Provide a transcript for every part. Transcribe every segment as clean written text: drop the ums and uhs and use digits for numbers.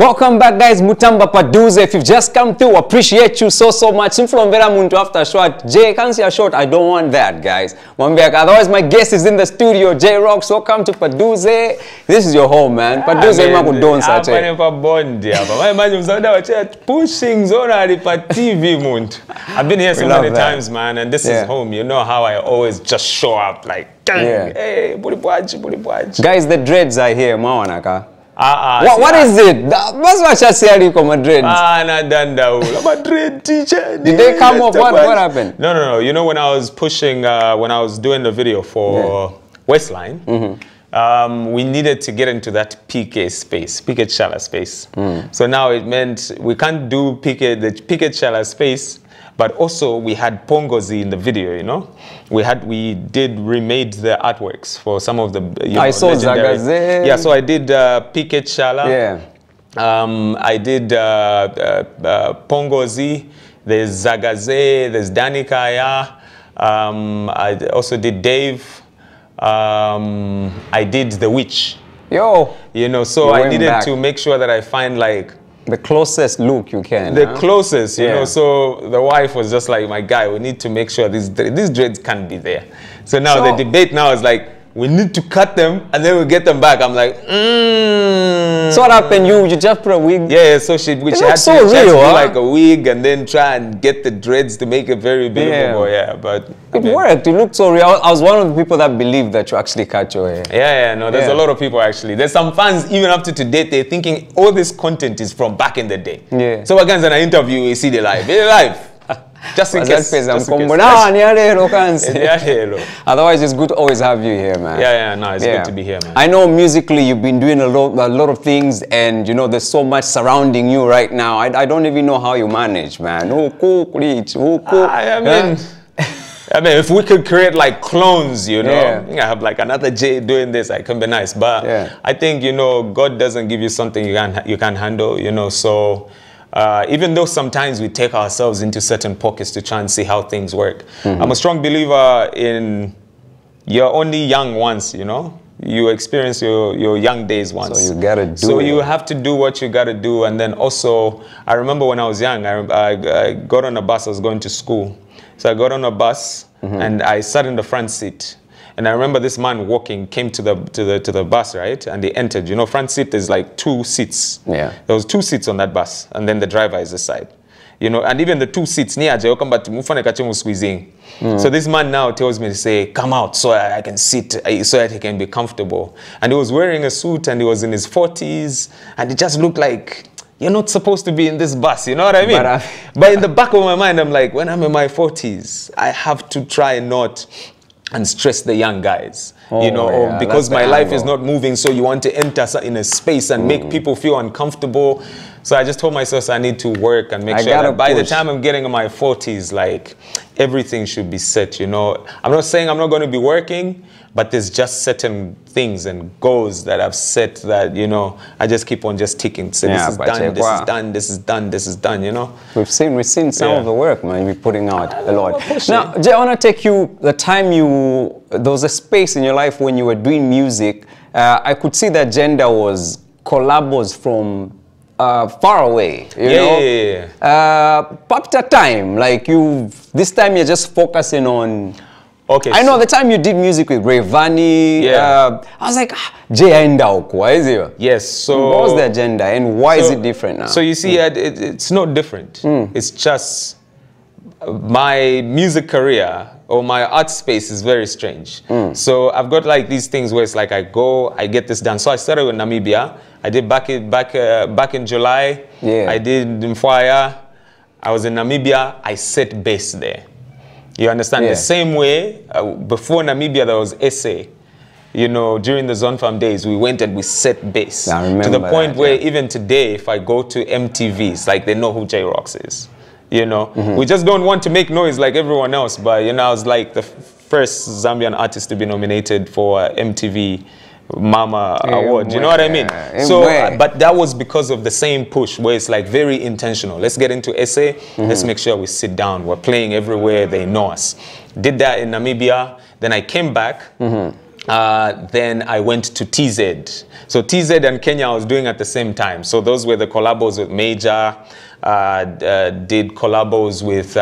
Welcome back, guys. Mutamba Paduze. If you've just come through, appreciate you so much. Simflombera muntu after short. Jay, can't see a short. I don't want that, guys. Otherwise, my guest is in the studio. Jay Rocks, welcome to Paduze. This is your home, man. Paduze makudonsa che. Pushing zona TV muntu. I've been here so many times, man, and this is home. You know how I always just show up like, hey, budi bwaji. Guys, the dreads are here, mawanaka. What is it? That's what I say. Madrid. Madrid teacher. Did they come off? What happened? No. You know, when I was pushing, when I was doing the video for Westline, we needed to get into that PK space, PK Chala space. So now it meant we can't do the PK Chala space, but also we had Pongozi in the video, you know. We remade the artworks for some of the I saw Zagaze. Yeah, so I did PK Chala. Yeah. I did Pongozi. There's Zagaze. There's Danikaya. I also did Dave. I did The Witch. Yo. You know, so I needed to make sure that I find like the closest look you can. The closest, you know. So the wife was just like, my guy, we need to make sure these dreads can't be there. So now the debate now is like, we need to cut them and then we'll get them back. I'm like, So what happened? You just put a wig? Yeah, so she had to do like a wig and then try and get the dreads to make it very believable. Yeah, but it worked. It looked so real. I was one of the people that believed that you actually cut your hair. Yeah, no, there's a lot of people actually. There's some fans even up to today, they're thinking all this content is from back in the day. Yeah. So again, in an interview, you see the live. They're live. Just in case. Otherwise, it's good to always have you here, man. Yeah, no, it's good to be here, man. I know musically you've been doing a lot of things, and you know there's so much surrounding you right now. I don't even know how you manage, man. I mean, if we could create like clones, you know, I have like another Jay doing this, it can be nice. But I think, you know, God doesn't give you something you can't handle, you know, so. Even though sometimes we take ourselves into certain pockets to try and see how things work. I'm a strong believer in you're only young once, you know. You experience your young days once. So you gotta do So you have to do what you gotta do. And then also, I remember when I was young, I got on a bus, I was going to school. So I got on a bus and I sat in the front seat. And I remember this man walking, came to the bus, right? And they entered. You know, front seat is like 2 seats. Yeah. There was 2 seats on that bus, and then the driver is the side. You know, and even the 2 seats near squeezing. So this man now tells me to say, come out so I can sit, so that he can be comfortable. And he was wearing a suit and he was in his 40s, and it just looked like, you're not supposed to be in this bus, you know what I mean? But in the back of my mind, I'm like, when I'm in my 40s, I have to try not and stress the young guys, you know, because my life is not moving, so you want to enter in a space and make people feel uncomfortable. So I just told myself I need to work and make sure that by the time I'm getting in my 40s, like, everything should be set, you know. I'm not saying I'm not going to be working, but there's just certain things and goals that I've set that, you know, I just keep on just ticking. So this is done, this is done, this is done, this is done, you know. We've seen some of the work, man, you're putting out a lot. Now, Jay, I want to take you, the time there was a space in your life when you were doing music. I could see the agenda was collabos from far away, you know? After time, like this time you're just focusing on. Okay. I know the time you did music with Rayvani, I was like, Jay why is it? Yes, so. What was the agenda and why is it different now? So you see, it's not different. It's just my music career or my art space is very strange. So I've got like these things where it's like I get this done. So I started with Namibia. I did back in July. I did Mfwaya. I was in Namibia. I set base there. You understand? The same way, before Namibia, there was SA. You know, during the Zone Farm days, we went and we set base. I remember to the point where even today, if I go to MTV, it's like they know who Jay Rocks is. You know, we just don't want to make noise like everyone else. But, you know, I was like the first Zambian artist to be nominated for MTV Mama Award. You know what I mean? So, but that was because of the same push where it's like very intentional. Let's get into SA. Let's make sure we sit down. We're playing everywhere. They know us. Did that in Namibia. Then I came back. then I went to TZ. So TZ and Kenya I was doing at the same time. So those were the collabos with Major. Did collabos with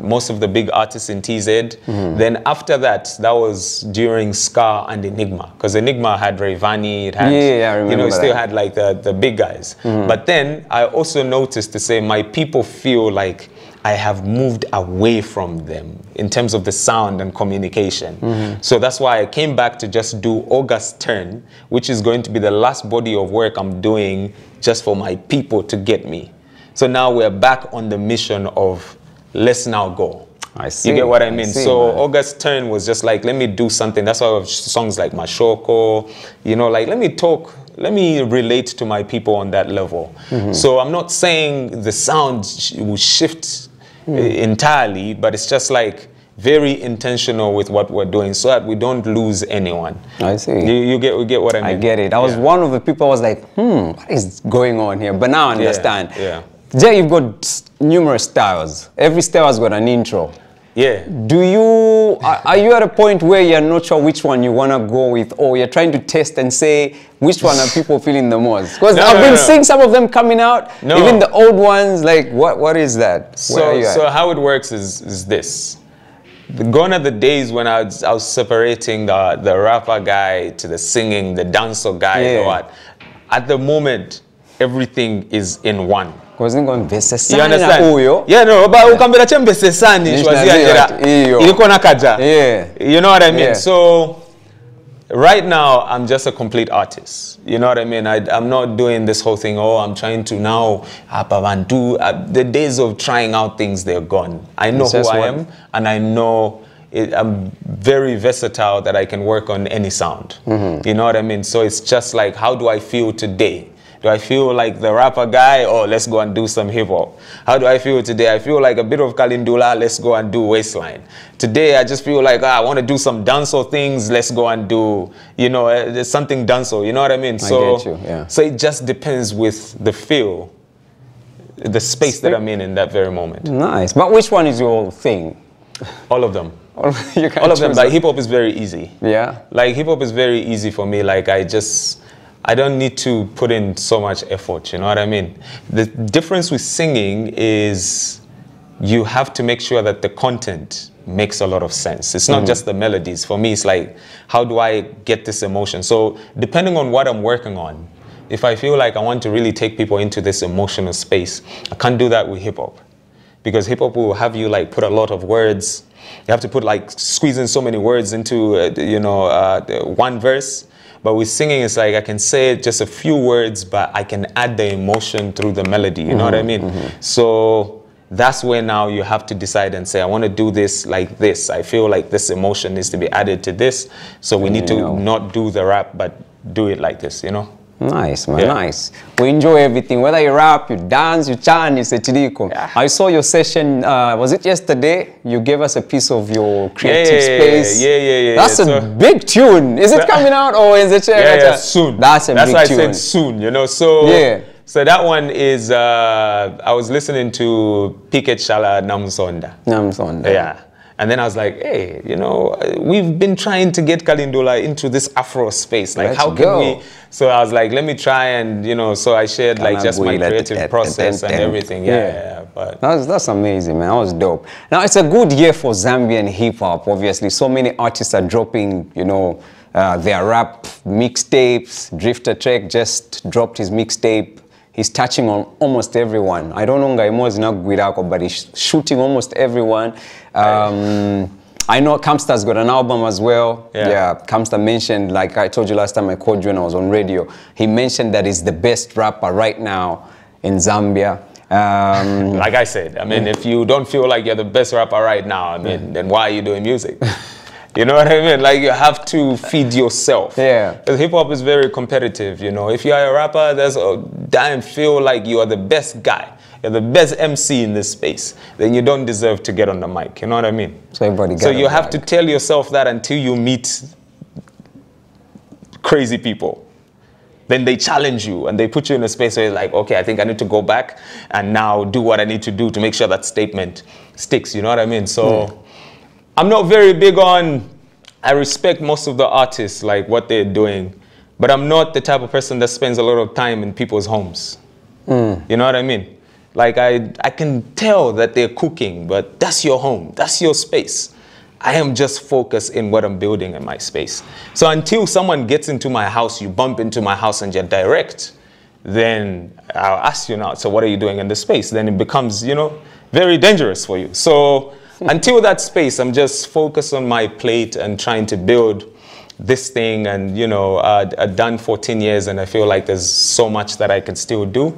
most of the big artists in TZ. Then after that, that was during Scar and Enigma, because Enigma had Rayvani, it had, I remember, you know, it still had like the big guys. But then I also noticed to say my people feel like I have moved away from them in terms of the sound and communication. So that's why I came back to just do August Turn, which is going to be the last body of work I'm doing just for my people to get me. So now we're back on the mission of let's now go. I see. You get what I mean? See, so man. August Turn was just like, let me do something. That's why songs like Mashoko, you know, like let me talk, let me relate to my people on that level. So I'm not saying the sound will shift entirely, but it's just like very intentional with what we're doing so that we don't lose anyone. I see. You get what I mean? I get it. I was one of the people I was like, what is going on here? But now I understand. Yeah. Jay, you've got numerous styles. Every style has got an intro. Yeah. Do you, are you at a point where you're not sure which one you want to go with, or you're trying to test and say which one are people feeling the most? Because I've been seeing some of them coming out, even the old ones, like what is that? So how it works is this. Gone are the days when I was separating the rapper guy to the singing, the dancer guy, or what. At the moment, everything is in one. You understand? Yeah, no, but ukambira chembese sani ilikuwa nakaja. You know what I mean? So right now I'm just a complete artist. You know what I mean? I'm not doing this whole thing, oh, I'm trying to now the days of trying out things, they're gone. I know who I am, and I know I'm very versatile that I can work on any sound. You know what I mean? So it's just like, how do I feel today? Do I feel like the rapper guy? Oh, let's go and do some hip hop. How do I feel today? I feel like a bit of Kalindula. Let's go and do Waistline. Today, I just feel like, I want to do some dancehall things. Let's go and do, you know, there's something dancehall. You know what I mean? So, I get you, yeah. So it just depends with the feel, the space that I'm in that very moment. Nice. But which one is your thing? All of them. All of them. Like hip hop is very easy. Yeah. Like hip hop is very easy for me. Like I don't need to put in so much effort, you know what I mean? The difference with singing is you have to make sure that the content makes a lot of sense. It's not just the melodies. For me, it's like, how do I get this emotion? So depending on what I'm working on, if I feel like I want to really take people into this emotional space, I can't do that with hip hop. Because hip hop will have you like put a lot of words. You have to put like squeeze in so many words into, one verse. But with singing, it's like I can say just a few words, but I can add the emotion through the melody. You know what I mean? So that's where now you have to decide and say, I want to do this like this. I feel like this emotion needs to be added to this. So we need to not do the rap, but do it like this, you know? Nice, man, nice. We enjoy everything. Whether you rap, you dance, you chant, it's a chidiko. I saw your session, was it yesterday? You gave us a piece of your creative space. That's a big tune. Is it coming out or is it? Soon. That's a big tune. That's why I said soon, you know. So, so that one is, I was listening to Piket Shala Namsonda. Yeah. And then I was like, hey, you know, we've been trying to get Kalindula into this Afro space. Like, how can we? So I was like, let me try and, you know, so I shared like just my creative process and everything. But that's amazing, man. That was dope. Now, it's a good year for Zambian hip hop, obviously. So many artists are dropping, you know, their rap mixtapes. Drifter Trek just dropped his mixtape. He's touching on almost everyone. I don't know Ngaimo's not Guirako, but he's shooting almost everyone. I know Kamsta's got an album as well. Kamsta mentioned, like I told you last time I called you when I was on radio, he mentioned that he's the best rapper right now in Zambia. Like I said, I mean, if you don't feel like you're the best rapper right now, I mean, then why are you doing music? You know what I mean? Like, you have to feed yourself. Because hip-hop is very competitive, you know. If you are a rapper, there's a damn feel like you are the best guy. You're the best MC in this space. Then you don't deserve to get on the mic. You know what I mean? So you have to tell yourself that until you meet crazy people. Then they challenge you and they put you in a space where you're like, okay, I think I need to go back and now do what I need to do to make sure that statement sticks. You know what I mean? So I'm not very big on I respect most of the artists, like what they're doing, but I'm not the type of person that spends a lot of time in people's homes. You know what I mean? Like I can tell that they're cooking, but that's your home, that's your space. I am just focused in what I'm building in my space. So until someone gets into my house, you bump into my house and you're direct, then I'll ask you now, so what are you doing in the space? Then it becomes, you know, very dangerous for you. So until that space, I'm just focused on my plate and trying to build this thing. And, you know, I've done 14 years and I feel like there's so much that I can still do.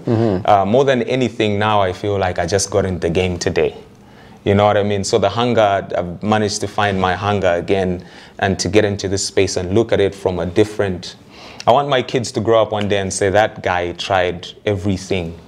More than anything now, I feel like I just got into the game today. You know what I mean? So the hunger, I've managed to find my hunger again and to get into this space and look at it from a different... I want my kids to grow up one day and say, that guy tried everything.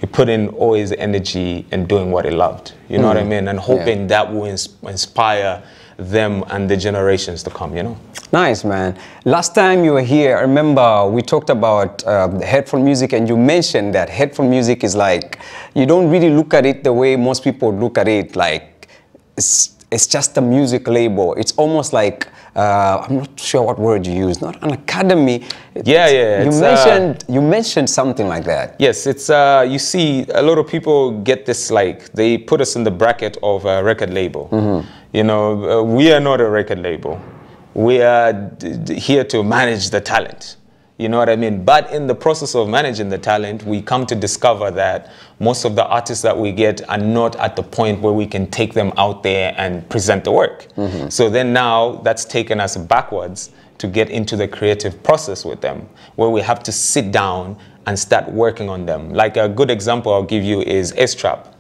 He put in all his energy in doing what he loved. You know what I mean? And hoping that will inspire them and the generations to come, you know? Nice, man. Last time you were here, I remember we talked about the headphone music, and you mentioned that headphone music is like, you don't really look at it the way most people look at it, like it's just a music label. It's almost like, I'm not sure what word you use, not an academy. You mentioned something like that. Yes, it's, you see, a lot of people get this, like, they put us in the bracket of a record label. You know, we are not a record label. We are here to manage the talent. You know what I mean? But in the process of managing the talent, we come to discover that most of the artists that we get are not at the point where we can take them out there and present the work. So then now that's taken us backwards to get into the creative process with them, where we have to sit down and start working on them. Like a good example I'll give you is S-Trap.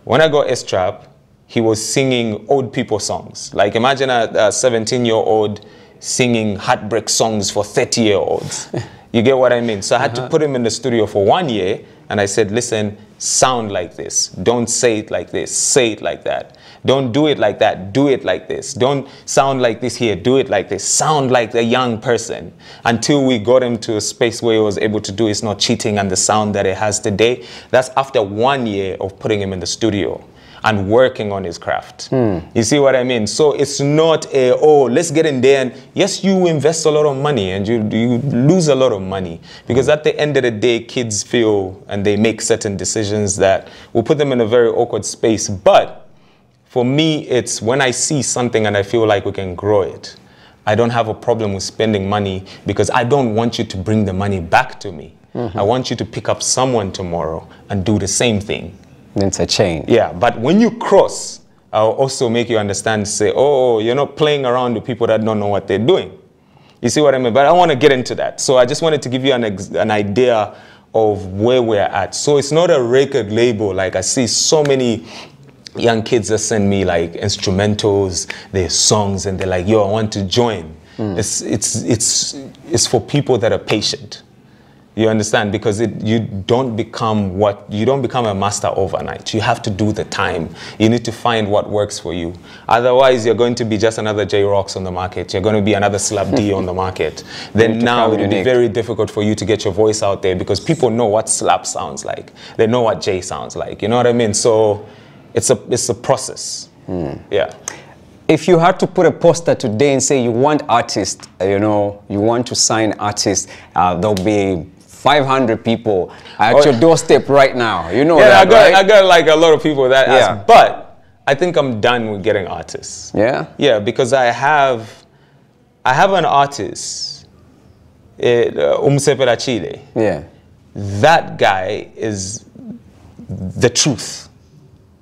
When I got S-Trap, he was singing old people songs. Like imagine a 17-year-old singing heartbreak songs for 30-year-olds. You get what I mean? So I had to put him in the studio for 1 year, and I said, listen, sound like this. Don't say it like this, say it like that. Don't do it like that, do it like this. Don't sound like this here, do it like this. Sound like a young person. Until we got him to a space where he was able to do It's Not Cheating and the sound that it has today. That's after 1 year of putting him in the studio and working on his craft. You see what I mean? So it's not a, oh, let's get in there. And yes, you invest a lot of money and you lose a lot of money, because at the end of the day, kids feel and they make certain decisions that will put them in a very awkward space. But for me, it's when I see something and I feel like we can grow it, I don't have a problem with spending money, because I don't want you to bring the money back to me. I want you to pick up someone tomorrow and do the same thing. It's a chain. Yeah, but when you cross, I'll also make you understand, say, oh, you're not playing around with people that don't know what they're doing. You see what I mean? But I want to get into that. So I just wanted to give you an idea of where we're at. So it's not a record label. Like I see so many young kids that send me like instrumentals, their songs, and they're like, yo, I want to join. It's for people that are patient. You understand? Because you don't become a master overnight. You have to do the time. You need to find what works for you. Otherwise, you're going to be just another J-Rocks on the market. You're going to be another Slap D on the market. Then now it will be very difficult for you to get your voice out there, because people know what Slap sounds like. They know what J sounds like. You know what I mean? So it's a process. Yeah. If you had to put a poster today and say you want artists, you know, you want to sign artists, there'll be 500 people at your doorstep right now. You know that, right? I got like a lot of people that ask, but I think I'm done with getting artists. Yeah? Yeah, because I have an artist, Umusepela Chile. Yeah. That guy is the truth.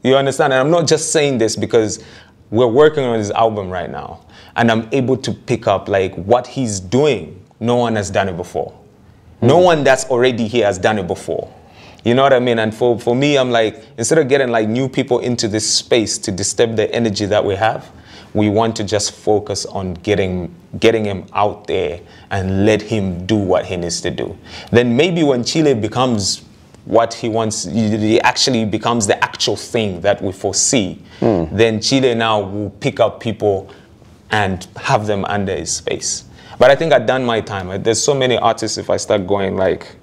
You understand? And I'm not just saying this because we're working on his album right now, and I'm able to pick up like what he's doing. No one has done it before. No one that's already here has done it before. You know what I mean? And for me, I'm like, instead of getting like new people into this space to disturb the energy that we have, we want to just focus on getting him out there and let him do what he needs to do. Then maybe when Chile becomes what he wants, he actually becomes the actual thing that we foresee, then Chile now will pick up people and have them under his space. But I think I've done my time. There's so many artists, if I start going like...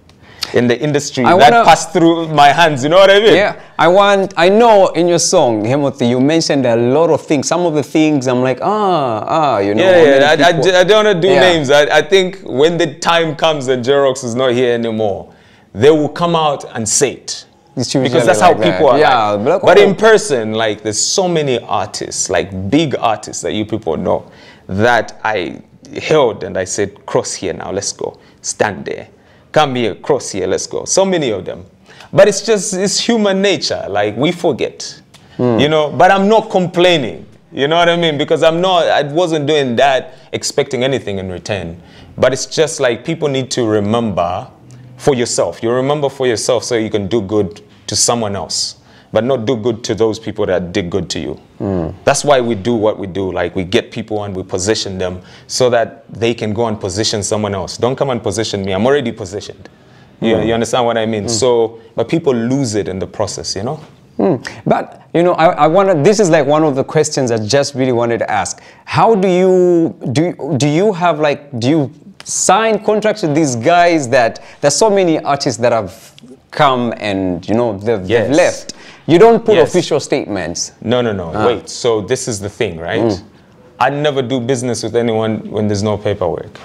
in the industry that passed through my hands, you know what I mean? Yeah, I know in your song, Hemothy, you mentioned a lot of things. Some of the things I'm like, you know. Yeah, I don't want to do names. I think when the time comes and J-Rox is not here anymore, they will come out and say it. Because that's how people are. Yeah, like. But in person, like, there's so many artists, like big artists that you people know, that I held and I said, cross here now, let's go. Stand there. Come here, cross here, let's go. So many of them. But it's human nature. Like, we forget, you know, but I'm not complaining. You know what I mean? Because I wasn't doing that expecting anything in return. But it's just like, people need to remember for yourself. You remember for yourself so you can do good to someone else, but not do good to those people that did good to you. That's why we do what we do. Like, we get people and we position them so that they can go and position someone else. Don't come and position me. I'm already positioned. You understand what I mean? So, but people lose it in the process, you know? But, you know, I want this is like one of the questions I just really wanted to ask. How do you have, like, do you sign contracts with these guys that there's so many artists that have come and, you know, they've left? You don't put official statements. No. Wait, so this is the thing, right? I never do business with anyone when there's no paperwork.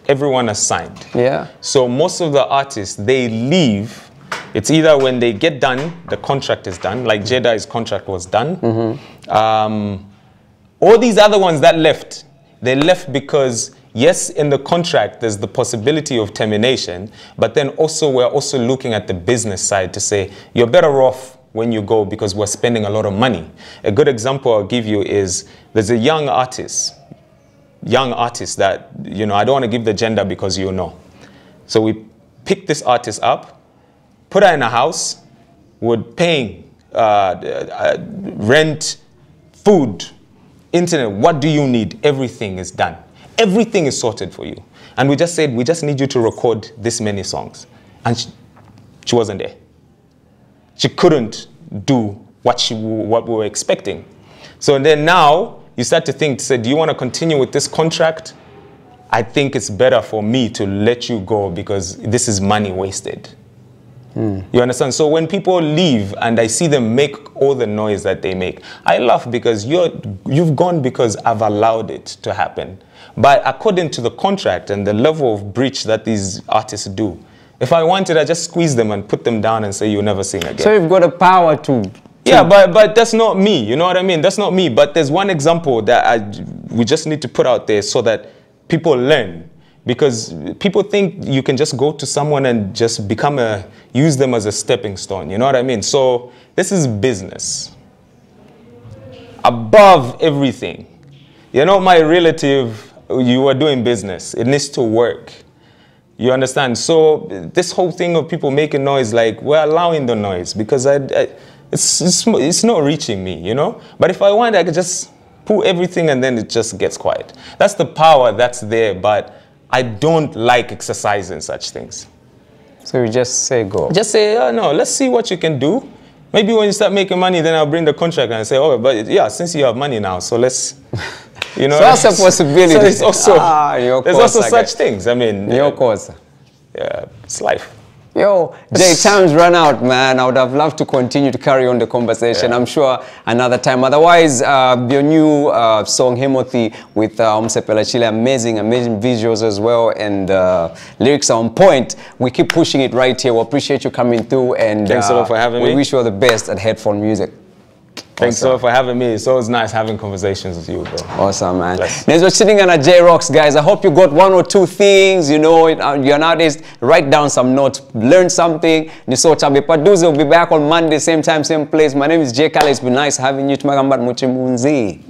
Everyone is signed. Yeah. So most of the artists, they leave. It's either when they get done, the contract is done, like Jedi's contract was done. All these other ones that left, they left because, yes, in the contract, there's the possibility of termination, but then also we're also looking at the business side to say, you're better off when you go because we're spending a lot of money. A good example I'll give you is, there's a young artist that, you know, I don't want to give the gender because you know. So we picked this artist up, put her in a house, we're paying rent, food, internet, what do you need? Everything is done. Everything is sorted for you. And we just said, we just need you to record this many songs. And she wasn't there. She couldn't do what we were expecting. So then now, you start to think, say, do you want to continue with this contract? I think it's better for me to let you go because this is money wasted. You understand? So when people leave and I see them make all the noise that they make, I laugh because you've gone because I've allowed it to happen. But according to the contract and the level of breach that these artists do, if I wanted, I just squeeze them and put them down and say, you'll never sing again. So you've got the power to... Yeah, but that's not me, you know what I mean? That's not me. But there's one example that we just need to put out there so that people learn. Because people think you can just go to someone and just use them as a stepping stone, you know what I mean? So this is business. Above everything. You know, my relative, you are doing business. It needs to work. You understand? So this whole thing of people making noise, like, we're allowing the noise because it's not reaching me, you know? But if I want, I could just pull everything and then it just gets quiet. That's the power that's there, but I don't like exercising such things. So you just say go? Just say, oh, no, let's see what you can do. Maybe when you start making money, then I'll bring the contract and say, oh, but yeah, since you have money now, so let's, you know. So that's a possibility. So it's also, there's also such things. I mean. Your course. Yeah, it's life. Yo, Jay, time's run out, man. I would have loved to continue to carry on the conversation. I'm sure another time. Otherwise, your new song, Hemothy, with Umusepela Chile, amazing visuals as well, and lyrics are on point. We keep pushing it right here. We appreciate you coming through, and thanks a lot for having me. We wish you all the best at Headphone Music. Thanks so much for having me. It's always nice having conversations with you, bro. Awesome, man. We're sitting on a J-Rox, guys. I hope you got one or two things, you know, you're nowadays, write down some notes, learn something. Paduze will be back on Monday, same time, same place. My name is Jay Kale. It's been nice having you. Nisi.